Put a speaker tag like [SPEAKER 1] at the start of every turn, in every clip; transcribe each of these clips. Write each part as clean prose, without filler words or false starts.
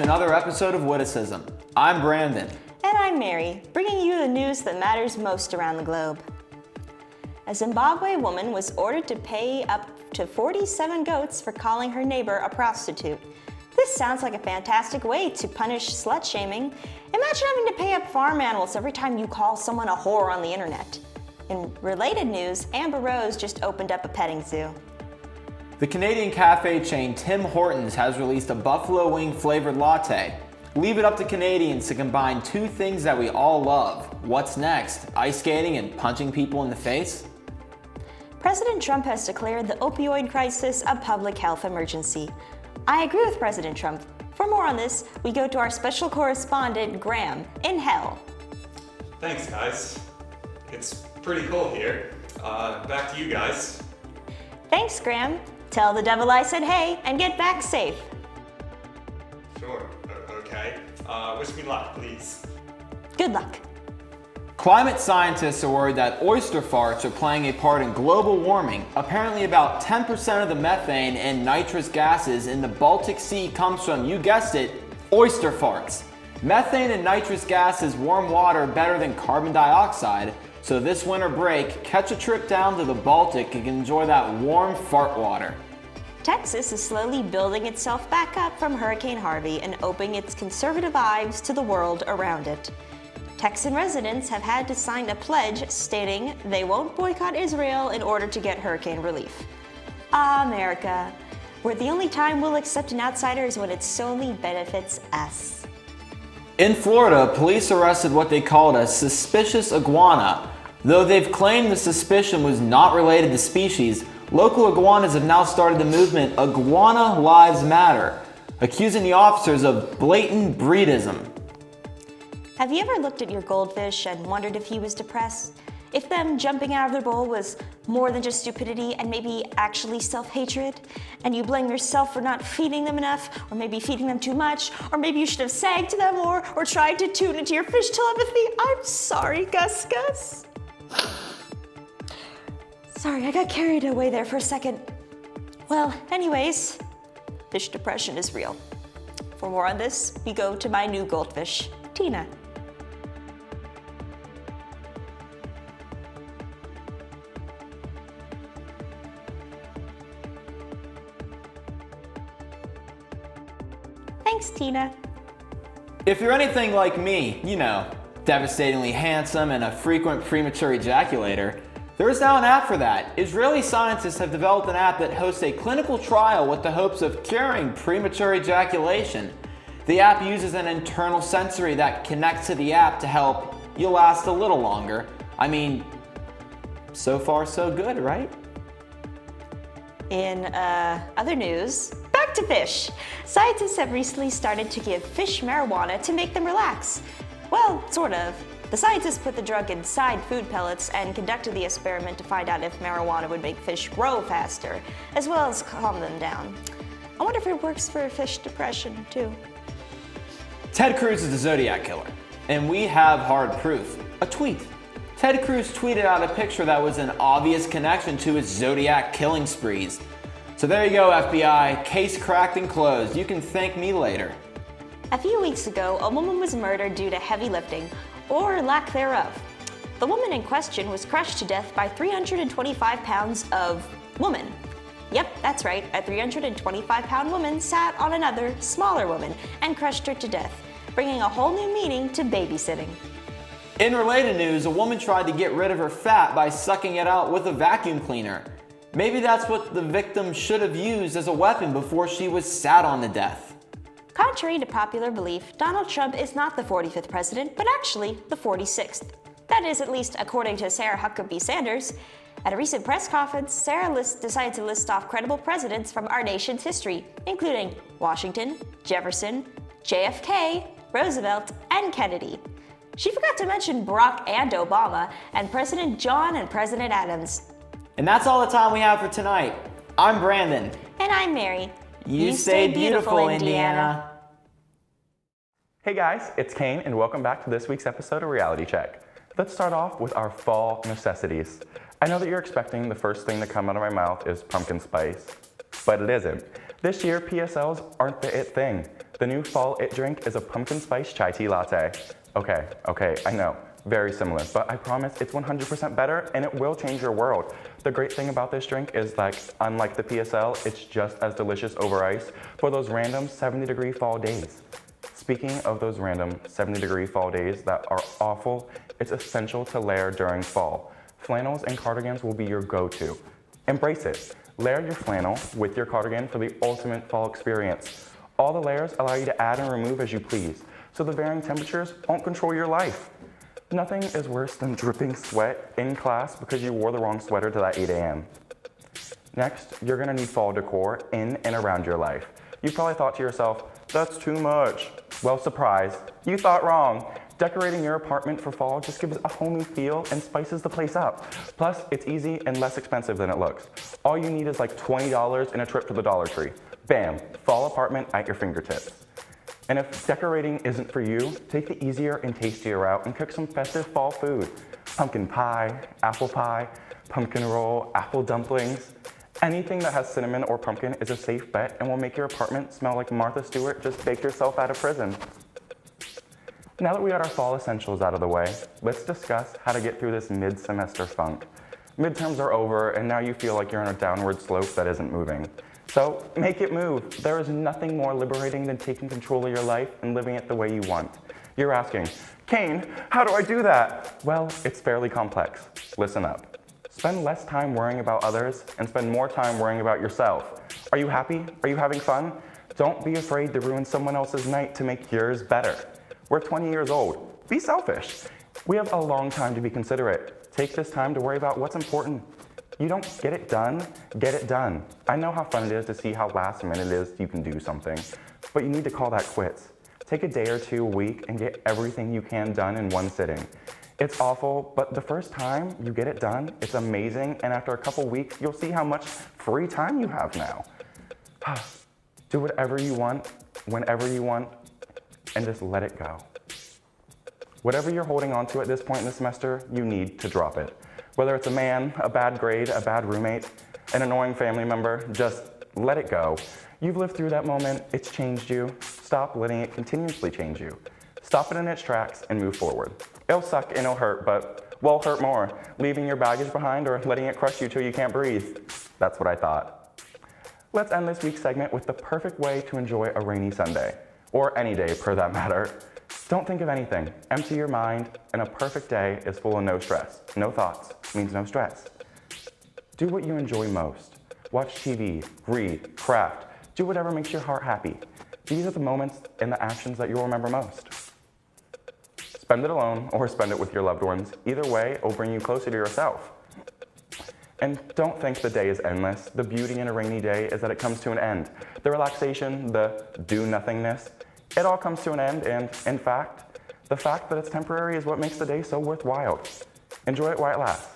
[SPEAKER 1] to another episode of Witticism. I'm Brandon.
[SPEAKER 2] And I'm Mary, bringing you the news that matters most around the globe. A Zimbabwe woman was ordered to pay up to 47 goats for calling her neighbor a prostitute. This sounds like a fantastic way to punish slut-shaming. Imagine having to pay up farm animals every time you call someone a whore on the internet. In related news, Amber Rose just opened up a petting zoo.
[SPEAKER 1] The Canadian cafe chain Tim Hortons has released a buffalo wing flavored latte. Leave it up to Canadians to combine two things that we all love. What's next? Ice skating and punching people in the face?
[SPEAKER 2] President Trump has declared the opioid crisis a public health emergency. I agree with President Trump. For more on this, we go to our special correspondent, Graham, in hell.
[SPEAKER 3] Thanks, guys. It's pretty cool here. Back to you guys.
[SPEAKER 2] Thanks, Graham. Tell the devil I said hey and get back safe.
[SPEAKER 3] Sure, okay. Wish me luck, please.
[SPEAKER 2] Good luck.
[SPEAKER 1] Climate scientists are worried that oyster farts are playing a part in global warming. Apparently about 10% of the methane and nitrous gases in the Baltic Sea comes from, you guessed it, oyster farts. Methane and nitrous gases warm water better than carbon dioxide, so this winter break, catch a trip down to the Baltic and enjoy that warm fart water.
[SPEAKER 2] Texas is slowly building itself back up from Hurricane Harvey and opening its conservative eyes to the world around it. Texan residents have had to sign a pledge stating they won't boycott Israel in order to get hurricane relief. Ah, America, where the only time we'll accept an outsider is when it solely benefits us.
[SPEAKER 1] In Florida, police arrested what they called a suspicious iguana. Though they've claimed the suspicion was not related to species, local iguanas have now started the movement Iguana Lives Matter, accusing the officers of blatant breedism.
[SPEAKER 2] Have you ever looked at your goldfish and wondered if he was depressed? If them jumping out of their bowl was more than just stupidity and maybe actually self-hatred? And you blame yourself for not feeding them enough, or maybe feeding them too much, or maybe you should have sang to them or tried to tune into your fish telepathy. I'm sorry, Gus Gus. Sorry, I got carried away there for a second. Well, anyways, fish depression is real. For more on this, we go to my new goldfish, Tina. Thanks, Tina.
[SPEAKER 1] If you're anything like me, you know, devastatingly handsome and a frequent premature ejaculator, there is now an app for that. Israeli scientists have developed an app that hosts a clinical trial with the hopes of curing premature ejaculation. The app uses an internal sensory that connects to the app to help you last a little longer. I mean, so far so good, right?
[SPEAKER 2] In other news, back to fish. Scientists have recently started to give fish marijuana to make them relax. Well, sort of. The scientists put the drug inside food pellets and conducted the experiment to find out if marijuana would make fish grow faster, as well as calm them down. I wonder if it works for fish depression, too.
[SPEAKER 1] Ted Cruz is the Zodiac Killer, and we have hard proof. A tweet. Ted Cruz tweeted out a picture that was an obvious connection to his Zodiac killing sprees. So there you go, FBI. Case cracked and closed. You can thank me later.
[SPEAKER 2] A few weeks ago, a woman was murdered due to heavy lifting, or lack thereof. The woman in question was crushed to death by 325 pounds of woman. Yep, that's right, a 325-pound woman sat on another, smaller woman and crushed her to death, bringing a whole new meaning to babysitting.
[SPEAKER 1] In related news, a woman tried to get rid of her fat by sucking it out with a vacuum cleaner. Maybe that's what the victim should have used as a weapon before she was sat on to death.
[SPEAKER 2] Contrary to popular belief, Donald Trump is not the 45th president, but actually the 46th. That is, at least according to Sarah Huckabee Sanders. At a recent press conference, Sarah decided to list off credible presidents from our nation's history, including Washington, Jefferson, JFK, Roosevelt, and Kennedy. She forgot to mention Barack and Obama, and President John and President Adams.
[SPEAKER 1] And that's all the time we have for tonight. I'm Brandon.
[SPEAKER 2] And I'm Mary.
[SPEAKER 1] You stay beautiful, Indiana.
[SPEAKER 4] Hey guys, it's Kane and welcome back to this week's episode of Reality Check. Let's start off with our fall necessities. I know that you're expecting the first thing to come out of my mouth is pumpkin spice, but it isn't. This year, PSLs aren't the it thing. The new fall it drink is a pumpkin spice chai tea latte. Okay, I know, very similar, but I promise it's 100% better and it will change your world. The great thing about this drink is like, unlike the PSL, it's just as delicious over ice for those random 70-degree fall days. Speaking of those random 70-degree fall days that are awful, it's essential to layer during fall. Flannels and cardigans will be your go-to. Embrace it. Layer your flannel with your cardigan for the ultimate fall experience. All the layers allow you to add and remove as you please, so the varying temperatures won't control your life. Nothing is worse than dripping sweat in class because you wore the wrong sweater to that 8 a.m. Next, you're gonna need fall decor in and around your life. You probably thought to yourself, that's too much. Well, surprise, you thought wrong. Decorating your apartment for fall just gives it a homey feel and spices the place up. Plus, it's easy and less expensive than it looks. All you need is like $20 and a trip to the Dollar Tree. Bam, fall apartment at your fingertips. And if decorating isn't for you, take the easier and tastier route and cook some festive fall food. Pumpkin pie, pumpkin roll, apple dumplings. Anything that has cinnamon or pumpkin is a safe bet and will make your apartment smell like Martha Stewart just baked herself out of prison. Now that we got our fall essentials out of the way, let's discuss how to get through this mid-semester funk. Midterms are over and now you feel like you're on a downward slope that isn't moving. So make it move. There is nothing more liberating than taking control of your life and living it the way you want. You're asking, Kane, how do I do that? Well, it's fairly complex. Listen up. Spend less time worrying about others and spend more time worrying about yourself. Are you happy? Are you having fun? Don't be afraid to ruin someone else's night to make yours better. We're 20 years old. Be selfish. We have a long time to be considerate. Take this time to worry about what's important. You don't get it done, get it done. I know how fun it is to see how last minute it is you can do something, but you need to call that quits. Take a day or two a week and get everything you can done in one sitting. It's awful, but the first time you get it done, it's amazing, and after a couple weeks, you'll see how much free time you have now. Do whatever you want, whenever you want, and just let it go. Whatever you're holding on to at this point in the semester, you need to drop it. Whether it's a man, a bad grade, a bad roommate, an annoying family member, just let it go. You've lived through that moment, it's changed you. Stop letting it continuously change you. Stop it in its tracks and move forward. It'll suck and it'll hurt, but what'll hurt more? Leaving your baggage behind or letting it crush you till you can't breathe? That's what I thought. Let's end this week's segment with the perfect way to enjoy a rainy Sunday. Or any day, for that matter. Don't think of anything. Empty your mind, and a perfect day is full of no stress. No thoughts means no stress. Do what you enjoy most. Watch TV, read, craft, do whatever makes your heart happy. These are the moments and the actions that you'll remember most. Spend it alone or spend it with your loved ones. Either way, it'll bring you closer to yourself. And don't think the day is endless. The beauty in a rainy day is that it comes to an end. The relaxation, the do-nothingness, it all comes to an end, and in fact, the fact that it's temporary is what makes the day so worthwhile. Enjoy it while it lasts.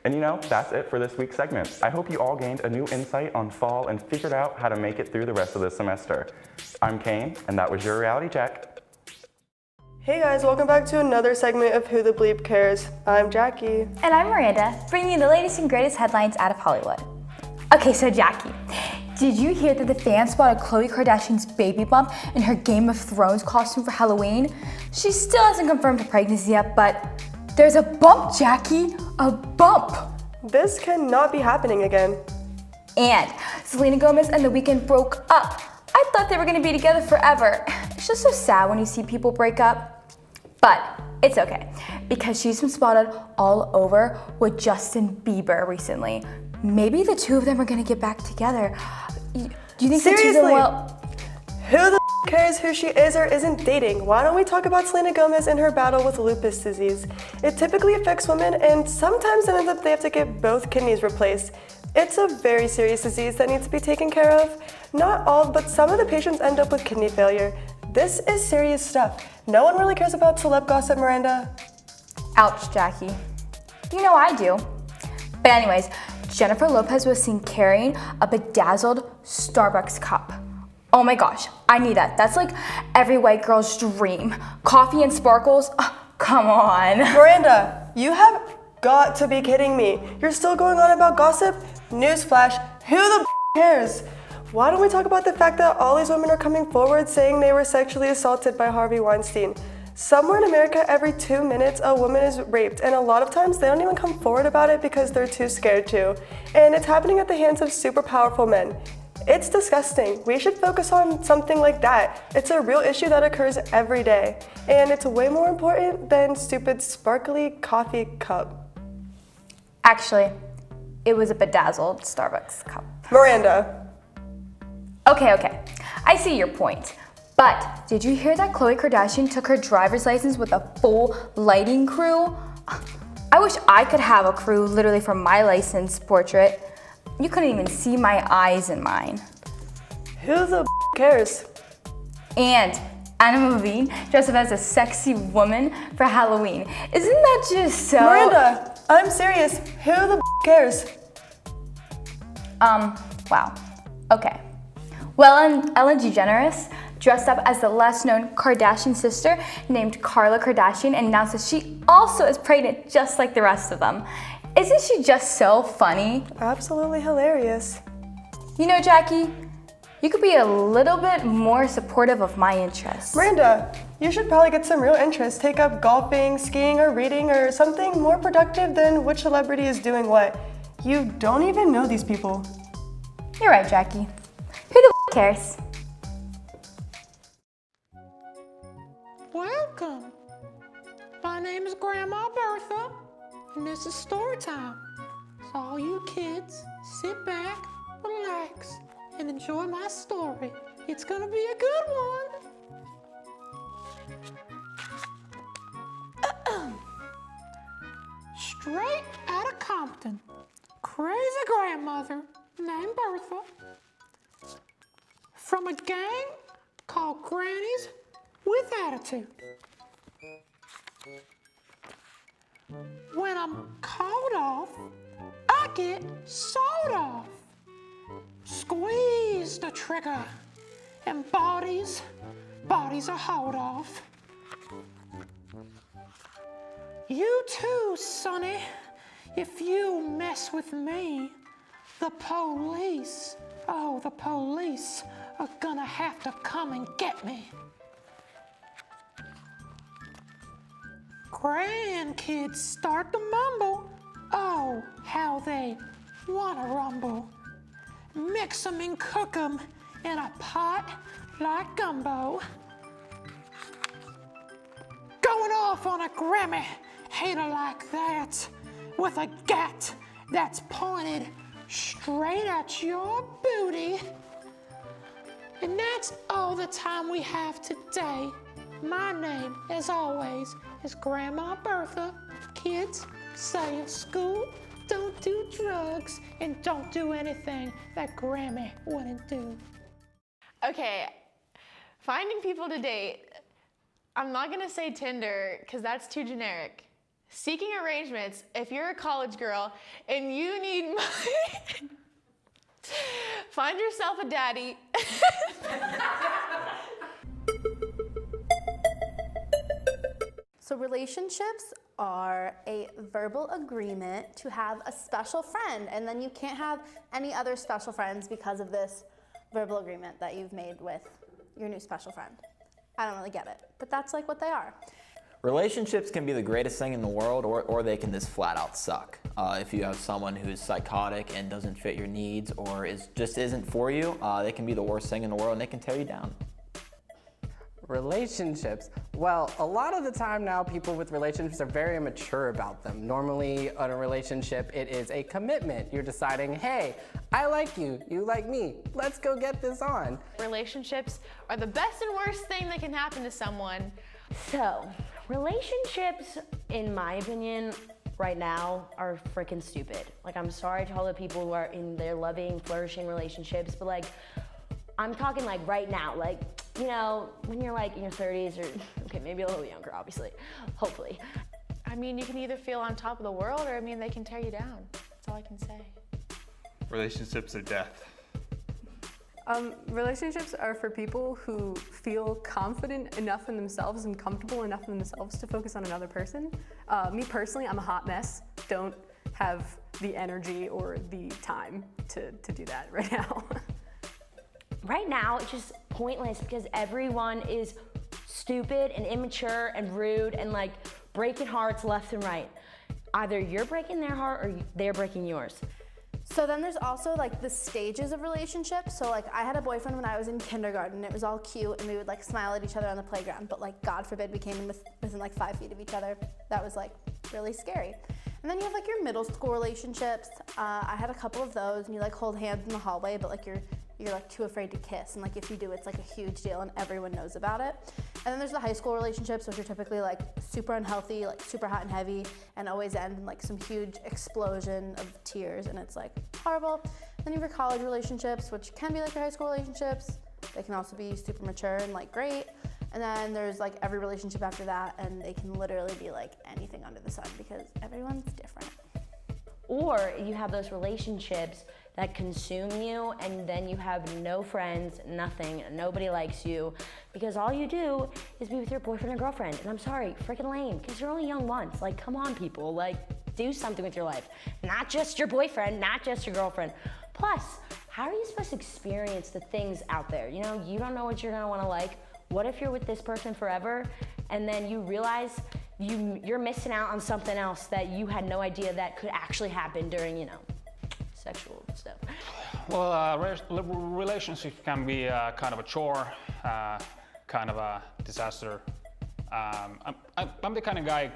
[SPEAKER 4] And you know, that's it for this week's segment. I hope you all gained a new insight on fall and figured out how to make it through the rest of this semester. I'm Kane, and that was your reality check.
[SPEAKER 5] Hey guys, welcome back to another segment of Who the Bleep Cares. I'm Jackie.
[SPEAKER 6] And I'm Miranda, bringing you the latest and greatest headlines out of Hollywood. Okay, so Jackie, did you hear that the fans spotted Khloe Kardashian's baby bump in her Game of Thrones costume for Halloween? She still hasn't confirmed her pregnancy yet, but there's a bump, Jackie, a bump.
[SPEAKER 5] This cannot be happening again.
[SPEAKER 6] And Selena Gomez and The Weeknd broke up. I thought they were gonna be together forever. It's just so sad when you see people break up. But it's okay, because she's been spotted all over with Justin Bieber recently. Maybe the two of them are gonna get back together. Do you think
[SPEAKER 5] Seriously?
[SPEAKER 6] the two of them will?
[SPEAKER 5] Who the cares who she is or isn't dating? Why don't we talk about Selena Gomez and her battle with lupus disease? It typically affects women, and sometimes it ends up they have to get both kidneys replaced. It's a very serious disease that needs to be taken care of. Not all, but some of the patients end up with kidney failure. This is serious stuff. No one really cares about celeb gossip, Miranda.
[SPEAKER 6] Ouch, Jackie. You know I do. But anyways, Jennifer Lopez was seen carrying a bedazzled Starbucks cup. Oh my gosh, I need that. That's like every white girl's dream. Coffee and sparkles, come on.
[SPEAKER 5] Miranda, you have got to be kidding me. You're still going on about gossip? Newsflash, who the cares? Why don't we talk about the fact that all these women are coming forward saying they were sexually assaulted by Harvey Weinstein? Somewhere in America, every 2 minutes, a woman is raped, and a lot of times they don't even come forward about it because they're too scared to. And it's happening at the hands of super powerful men. It's disgusting. We should focus on something like that. It's a real issue that occurs every day, and it's way more important than stupid sparkly coffee cup.
[SPEAKER 6] Actually, it was a bedazzled Starbucks cup.
[SPEAKER 5] Miranda.
[SPEAKER 6] Okay, I see your point. But did you hear that Khloe Kardashian took her driver's license with a full lighting crew? I wish I could have a crew literally for my license portrait. You couldn't even see my eyes in mine.
[SPEAKER 5] Who the cares?
[SPEAKER 6] And Anna Levine dressed up as a sexy woman for Halloween. Isn't that just so...
[SPEAKER 5] Miranda, I'm serious. Who the cares?
[SPEAKER 6] Wow. Okay. Well, Ellen DeGeneres dressed up as the less-known Kardashian sister named Karla Kardashian and announced that she also is pregnant just like the rest of them. Isn't she just so funny?
[SPEAKER 5] Absolutely hilarious.
[SPEAKER 6] You know, Jackie, you could be a little bit more supportive of my interests.
[SPEAKER 5] Miranda, you should probably get some real interest. Take up golfing, skiing, or reading, or something more productive than which celebrity is doing what. You don't even know these people.
[SPEAKER 6] You're right, Jackie. Who the cares?
[SPEAKER 7] Welcome. My name is Grandma Bertha, and this is story time. So all you kids, sit back, relax, and enjoy my story. It's gonna be a good one. Straight out of Compton, crazy grandmother named Bertha, from a gang called Grannies with Attitude. When I'm called off, I get sawed off. Squeeze the trigger, and bodies are hauled off. You too, sonny, if you mess with me, the police are gonna have to come and get me. Grandkids start to mumble, oh, how they wanna rumble. Mix 'em and cook 'em in a pot like gumbo. Going off on a Grammy hater like that, with a gat that's pointed straight at your booty. And that's all the time we have today. My name, as always, is Grandma Bertha. Kids, stay at school, don't do drugs, and don't do anything that Grammy wouldn't do.
[SPEAKER 8] Okay, finding people to date. I'm not gonna say Tinder, because that's too generic. Seeking arrangements, if you're a college girl and you need money, find yourself a daddy.
[SPEAKER 9] So relationships are a verbal agreement to have a special friend, and then you can't have any other special friends because of this verbal agreement that you've made with your new special friend. I don't really get it, but that's like what they are.
[SPEAKER 1] Relationships can be the greatest thing in the world, or they can just flat out suck. If you have someone who's psychotic and doesn't fit your needs or just isn't for you, they can be the worst thing in the world and they can tear you down.
[SPEAKER 10] Relationships. Well, a lot of the time now, people with relationships are very immature about them. Normally, in a relationship, it is a commitment. You're deciding, hey, I like you, you like me, let's go get this on.
[SPEAKER 8] Relationships are the best and worst thing that can happen to someone.
[SPEAKER 11] So, relationships, in my opinion, right now are freaking stupid. Like, I'm sorry to all the people who are in their loving, flourishing relationships, but like, I'm talking like right now, like, you know, when you're like in your 30s or, okay, maybe a little younger, obviously, hopefully.
[SPEAKER 8] I mean, you can either feel on top of the world or, I mean, they can tear you down. That's all I can say.
[SPEAKER 3] Relationships are death.
[SPEAKER 12] Relationships are for people who feel confident enough in themselves and comfortable enough in themselves to focus on another person. Me personally, I'm a hot mess. Don't have the energy or the time to do that right now.
[SPEAKER 11] right now it's just pointless because everyone is stupid and immature and rude and like breaking hearts left and right. Either you're breaking their heart or they're breaking yours.
[SPEAKER 9] So then there's also like the stages of relationships. So like I had a boyfriend when I was in kindergarten. It was all cute and we would like smile at each other on the playground, but like God forbid we came in within like 5 feet of each other. That was like really scary. And then you have like your middle school relationships. I had a couple of those and you like hold hands in the hallway, but like you're like too afraid to kiss. And like if you do, it's like a huge deal and everyone knows about it. And then there's the high school relationships, which are typically like super unhealthy, like super hot and heavy, and always end in like some huge explosion of tears, and it's like horrible. Then you have your college relationships, which can be like your high school relationships. They can also be super mature and like great. And then there's like every relationship after that, and they can literally be like anything under the sun because everyone's different.
[SPEAKER 11] Or you have those relationships that consume you and then you have no friends, nothing, nobody likes you because all you do is be with your boyfriend or girlfriend. And I'm sorry, freaking lame, because you're only young once. Like, come on, people, like, do something with your life. Not just your boyfriend, not just your girlfriend. Plus, how are you supposed to experience the things out there? You know, you don't know what you're gonna wanna like. What if you're with this person forever and then you realize you're missing out on something else that you had no idea that could actually happen during, you know, sexual stuff?
[SPEAKER 13] Well, relationship can be kind of a chore, kind of a disaster. I'm the kind of guy,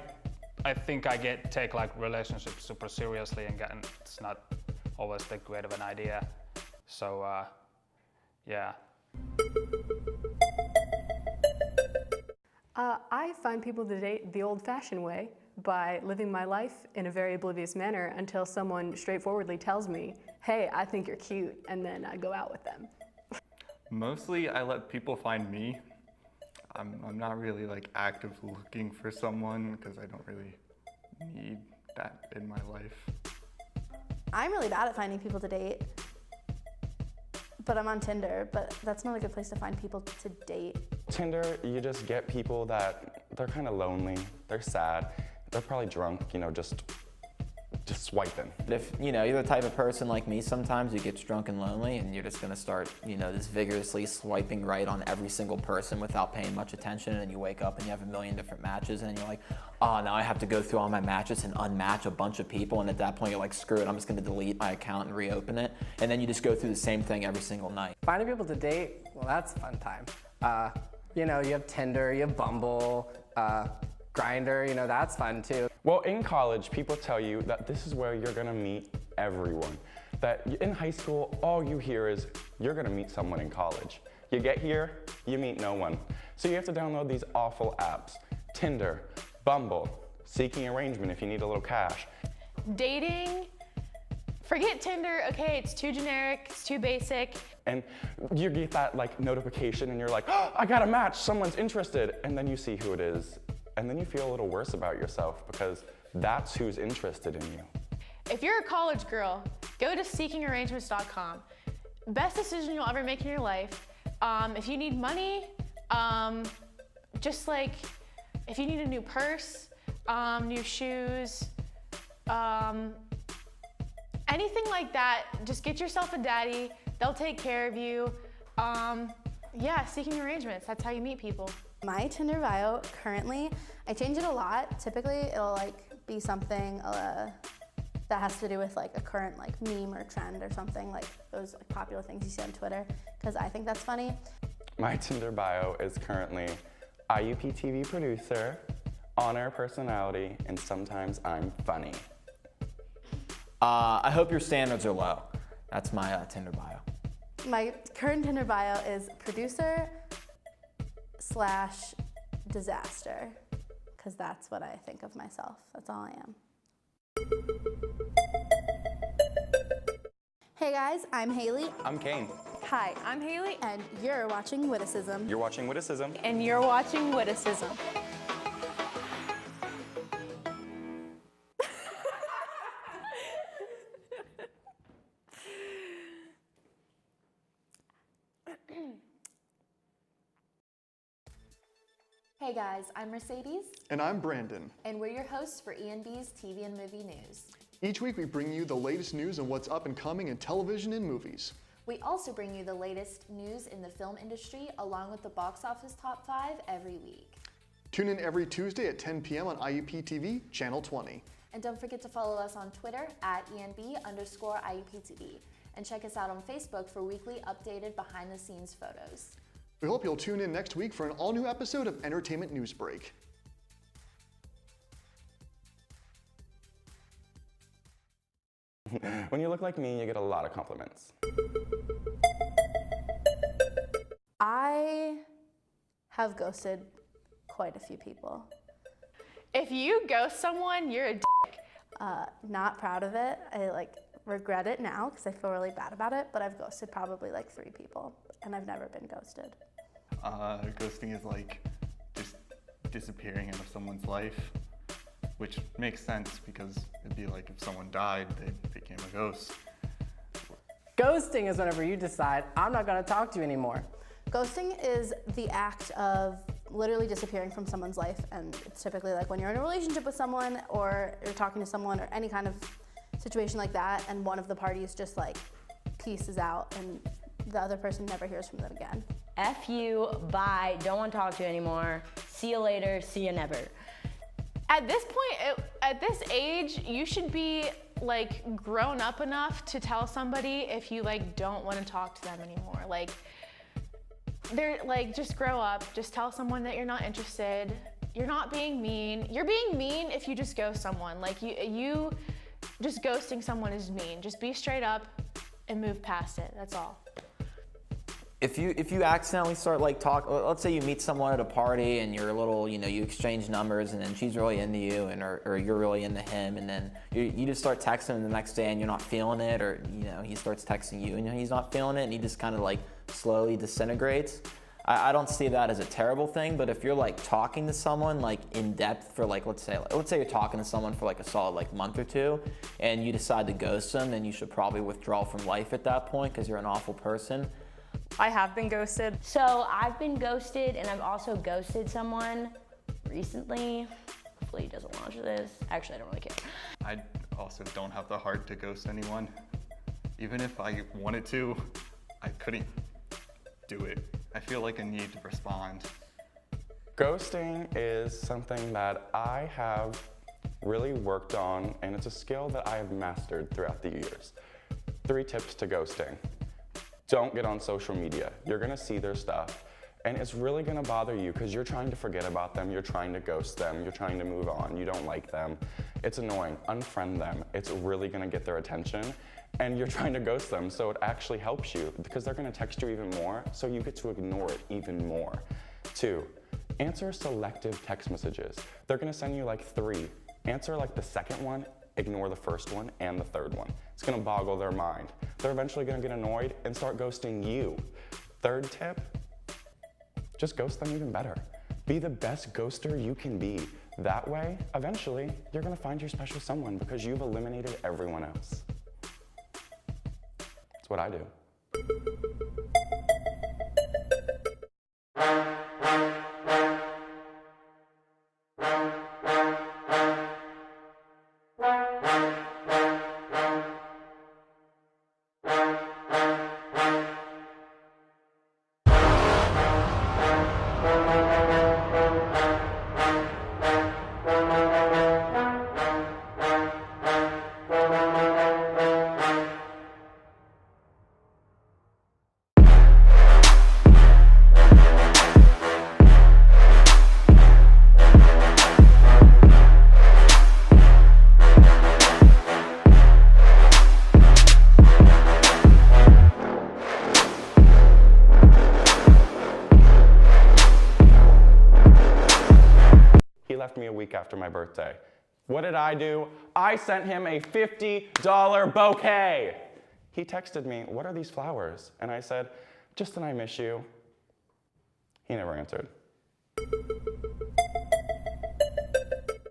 [SPEAKER 13] I think take like relationships super seriously and it's not always that great of an idea. So, yeah.
[SPEAKER 12] I find people to date the old-fashioned way by living my life in a very oblivious manner until someone straightforwardly tells me, hey, I think you're cute, and then I go out with them.
[SPEAKER 14] Mostly I let people find me. I'm not really like actively looking for someone because I don't really need that in my life.
[SPEAKER 9] I'm really bad at finding people to date, but I'm on Tinder, but that's not a good place to find people to date.
[SPEAKER 4] Tinder, you just get people that they're kind of lonely, they're sad, they're probably drunk, you know, just swiping.
[SPEAKER 1] If, you know, you're the type of person like me, sometimes you get drunk and lonely and you're just gonna start, you know, just vigorously swiping right on every single person without paying much attention, and you wake up and you have a million different matches and you're like, oh, now I have to go through all my matches and unmatch a bunch of people, and at that point you're like, screw it, I'm just gonna delete my account and reopen it, and then you just go through the same thing every single night.
[SPEAKER 10] Finding people to date, well, that's a fun time. You know, you have Tinder, you have Bumble, Grindr, you know, that's fun too.
[SPEAKER 4] Well, in college, people tell you that this is where you're gonna meet everyone. That in high school, all you hear is, you're gonna meet someone in college. You get here, you meet no one. So you have to download these awful apps. Tinder, Bumble, Seeking Arrangement if you need a little cash.
[SPEAKER 8] Dating, forget Tinder, okay, it's too generic, it's too basic.
[SPEAKER 4] And you get that like notification and you're like, oh, I got a match, someone's interested. And then you see who it is. And then you feel a little worse about yourself because that's who's interested in you.
[SPEAKER 8] If you're a college girl, go to seekingarrangements.com. Best decision you'll ever make in your life. If you need money, just like if you need a new purse, new shoes, anything like that, just get yourself a daddy. They'll take care of you. Yeah, Seeking Arrangements, that's how you meet people.
[SPEAKER 9] My Tinder bio currently, I change it a lot. Typically it'll like be something that has to do with like a current like meme or trend or something, like those like popular things you see on Twitter, because I think that's funny.
[SPEAKER 4] My Tinder bio is currently IUP TV producer, on-air personality, and sometimes I'm funny.
[SPEAKER 1] I hope your standards are low. That's my Tinder bio.
[SPEAKER 9] My current Tinder bio is producer/disaster, because that's what I think of myself. That's all I am. Hey guys, I'm Haley.
[SPEAKER 4] I'm Kane.
[SPEAKER 9] Hi, I'm Haley. And you're watching Witticism.
[SPEAKER 4] You're watching Witticism.
[SPEAKER 15] And you're watching Witticism.
[SPEAKER 16] Hey guys, I'm Mercedes.
[SPEAKER 17] And I'm Brandon.
[SPEAKER 16] And we're your hosts for E&B's TV and Movie News.
[SPEAKER 17] Each week we bring you the latest news on what's up and coming in television and movies.
[SPEAKER 16] We also bring you the latest news in the film industry along with the box office top 5 every week.
[SPEAKER 17] Tune in every Tuesday at 10 p.m. on IUP TV, Channel 20.
[SPEAKER 16] And don't forget to follow us on Twitter at ENB_IUPTV. And check us out on Facebook for weekly updated behind-the-scenes photos.
[SPEAKER 17] We hope you'll tune in next week for an all-new episode of Entertainment News Break.
[SPEAKER 4] When you look like me, you get a lot of compliments.
[SPEAKER 9] I have ghosted quite a few people.
[SPEAKER 8] If you ghost someone, you're a dick.
[SPEAKER 9] Not proud of it. I regret it now because I feel really bad about it, but I've ghosted probably 3 people and I've never been ghosted.
[SPEAKER 14] Ghosting is like just disappearing out of someone's life, which makes sense because it'd be like if someone died, they became a ghost.
[SPEAKER 10] Ghosting is whenever you decide, I'm not gonna talk to you anymore.
[SPEAKER 9] Ghosting is the act of literally disappearing from someone's life, and it's typically when you're in a relationship with someone or you're talking to someone or any kind of situation like that, and one of the parties just pieces out and the other person never hears from them again.
[SPEAKER 11] F you, bye, don't want to talk to you anymore, see you later, see you never.
[SPEAKER 8] At this point, at this age, you should be grown up enough to tell somebody if you don't want to talk to them anymore. They're just grow up, just tell someone that you're not interested. You're not being mean. You're being mean if you just ghost someone. You just ghosting someone is mean. Just be straight up and move past it, that's all.
[SPEAKER 1] If you accidentally start let's say you meet someone at a party and you're a little, you exchange numbers and then she's really into you or you're really into him, and then you just start texting him the next day and you're not feeling it, or he starts texting you and he's not feeling it and he just kind of slowly disintegrates. I don't see that as a terrible thing, but if you're talking to someone in depth for let's say you're talking to someone for a solid month or two and you decide to ghost them, then you should probably withdraw from life at that point because you're an awful person.
[SPEAKER 15] I have been ghosted.
[SPEAKER 11] So I've been ghosted, and I've also ghosted someone recently. Hopefully he doesn't watch this. Actually, I don't really care.
[SPEAKER 14] I also don't have the heart to ghost anyone. Even if I wanted to, I couldn't do it. I feel a need to respond.
[SPEAKER 4] Ghosting is something that I have really worked on, and it's a skill that I have mastered throughout the years. 3 tips to ghosting. Don't get on social media. You're gonna see their stuff, and it's really gonna bother you because you're trying to forget about them, you're trying to ghost them, you're trying to move on, you don't like them. It's annoying. Unfriend them. It's really gonna get their attention, and you're trying to ghost them, so it actually helps you because they're gonna text you even more, so you get to ignore it even more. 2, answer selective text messages. They're gonna send you 3. Answer the second one, ignore the first one and the third one. It's gonna boggle their mind. They're eventually gonna get annoyed and start ghosting you. 3rd tip, just ghost them even better. Be the best ghoster you can be. That way, eventually, you're gonna find your special someone because you've eliminated everyone else. That's what I do. Left me a week after my birthday. What did I do? I sent him a $50 bouquet. He texted me, "What are these flowers?" And I said, "Just that I miss you." He never answered.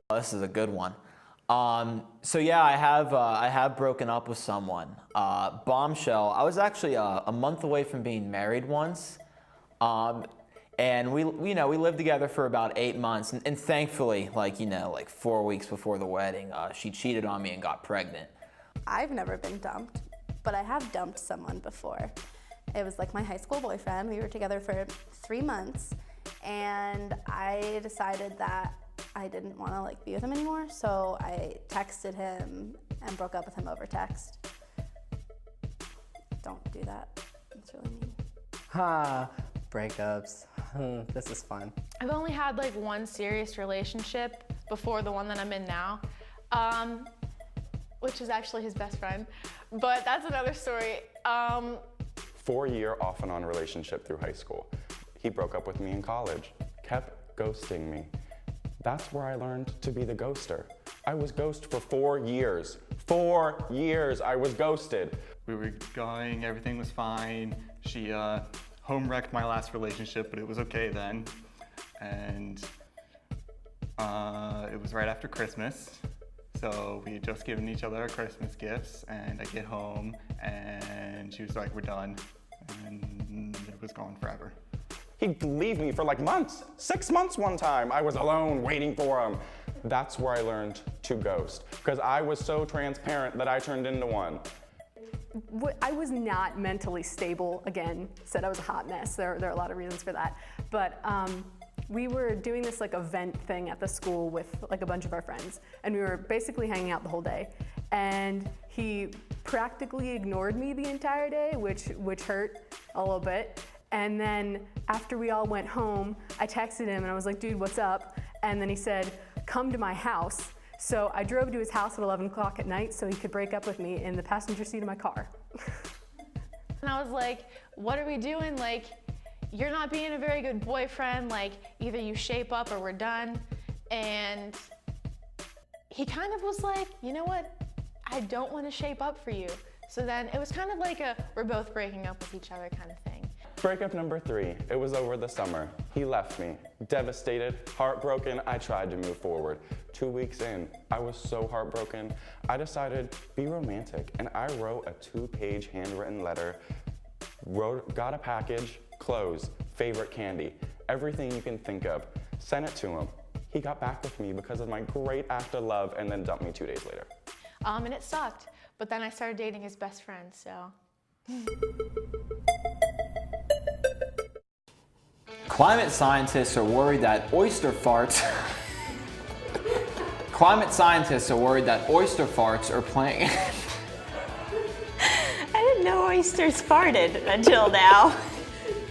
[SPEAKER 1] This is a good one. So yeah, I have broken up with someone. Bombshell. I was actually a month away from being married once. And we lived together for about 8 months, and thankfully, 4 weeks before the wedding, she cheated on me and got pregnant.
[SPEAKER 9] I've never been dumped. but I have dumped someone before. It was like my high school boyfriend. We were together for 3 months, and I decided that I didn't want to like be with him anymore, so I texted him and broke up with him over text. Don't do that. It's really mean.
[SPEAKER 10] Ha, breakups. This is fun.
[SPEAKER 8] I've only had like one serious relationship before the one that I'm in now, which is actually his best friend, but that's another story.
[SPEAKER 4] 4-year off and on relationship through high school. He broke up with me in college, kept ghosting me. That's where I learned to be the ghoster. I was ghosted for 4 years. 4 years I was ghosted.
[SPEAKER 14] We were going, everything was fine. She home wrecked my last relationship, but it was okay then. And it was right after Christmas. So we had just given each other our Christmas gifts, and I get home and she was like, we're done. And it was gone forever.
[SPEAKER 4] He'd leave me for like months, 6 months one time. I was alone waiting for him. That's where I learned to ghost, because I was so transparent that I turned into one.
[SPEAKER 12] I was not mentally stable. Again, said I was a hot mess. There are a lot of reasons for that. But we were doing this like event thing at the school with like a bunch of our friends, and we were basically hanging out the whole day. And he practically ignored me the entire day, which hurt a little bit. And then after we all went home, I texted him and I was like, dude, what's up? And then he said, come to my house. So I drove to his house at 11 o'clock at night so he could break up with me in the passenger seat of my car.
[SPEAKER 8] And I was like, what are we doing? Like, you're not being a very good boyfriend. Like, either you shape up or we're done. And he kind of was like, you know what? I don't want to shape up for you. So then it was kind of like a, we're both breaking up with each other kind of thing.
[SPEAKER 4] Breakup number 3, it was over the summer. He left me, devastated, heartbroken. I tried to move forward. 2 weeks in, I was so heartbroken. I decided, be romantic, and I wrote a 2-page handwritten letter, got a package, clothes, favorite candy, everything you can think of, sent it to him. He got back with me because of my great act of love and then dumped me 2 days later.
[SPEAKER 8] And it sucked, but then I started dating his best friend, so.
[SPEAKER 1] Climate scientists are worried that oyster farts Climate scientists are worried that oyster farts are playing
[SPEAKER 2] I didn't know oysters farted until now.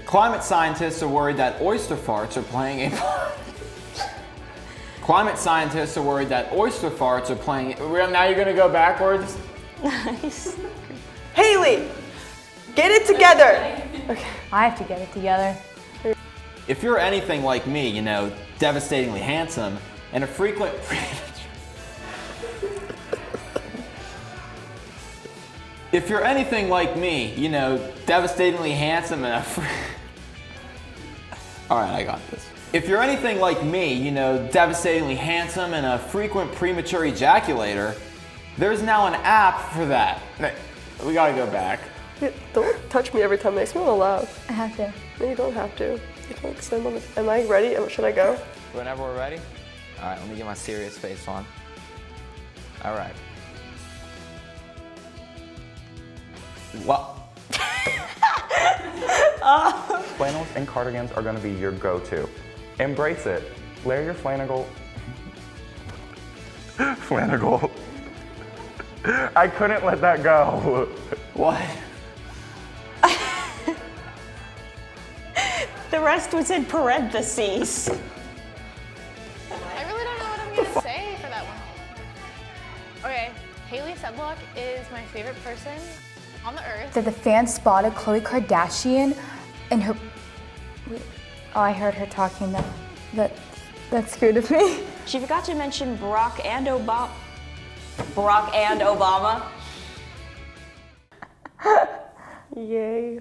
[SPEAKER 1] Climate scientists are worried that oyster farts are playing a part. Climate scientists are worried that oyster farts are playing. Now you're gonna go backwards?
[SPEAKER 2] Nice.
[SPEAKER 5] Haley, get it together. Okay.
[SPEAKER 11] I have to get it together.
[SPEAKER 1] If you're anything like me, you know, devastatingly handsome and a frequent If you're anything like me, you know, devastatingly handsome and Alright, I got this. If you're anything like me, you know, devastatingly handsome and a frequent premature ejaculator, there's now an app for that. We gotta go back.
[SPEAKER 5] Don't touch me every time. It makes me want to laugh.
[SPEAKER 6] I have to.
[SPEAKER 5] No, you don't have to. You can like stand on the... Am I ready? Should I go?
[SPEAKER 18] Whenever we're ready. All right, let me get my serious face on. All right.
[SPEAKER 1] Well.
[SPEAKER 4] Flannels and cardigans are gonna be your go-to. Embrace it. Layer your flannel. Flannel. I couldn't let that go.
[SPEAKER 1] What?
[SPEAKER 2] The rest was in parentheses.
[SPEAKER 8] I really don't know what I'm gonna say for that one. Okay, Haley Sedlock is my favorite person on the earth.
[SPEAKER 6] That the fans spotted Khloe Kardashian in her... Wait. Oh, I heard her talking. That screwed with me.
[SPEAKER 2] She forgot to mention Barack and Obama. Barack and Obama.
[SPEAKER 5] Yay.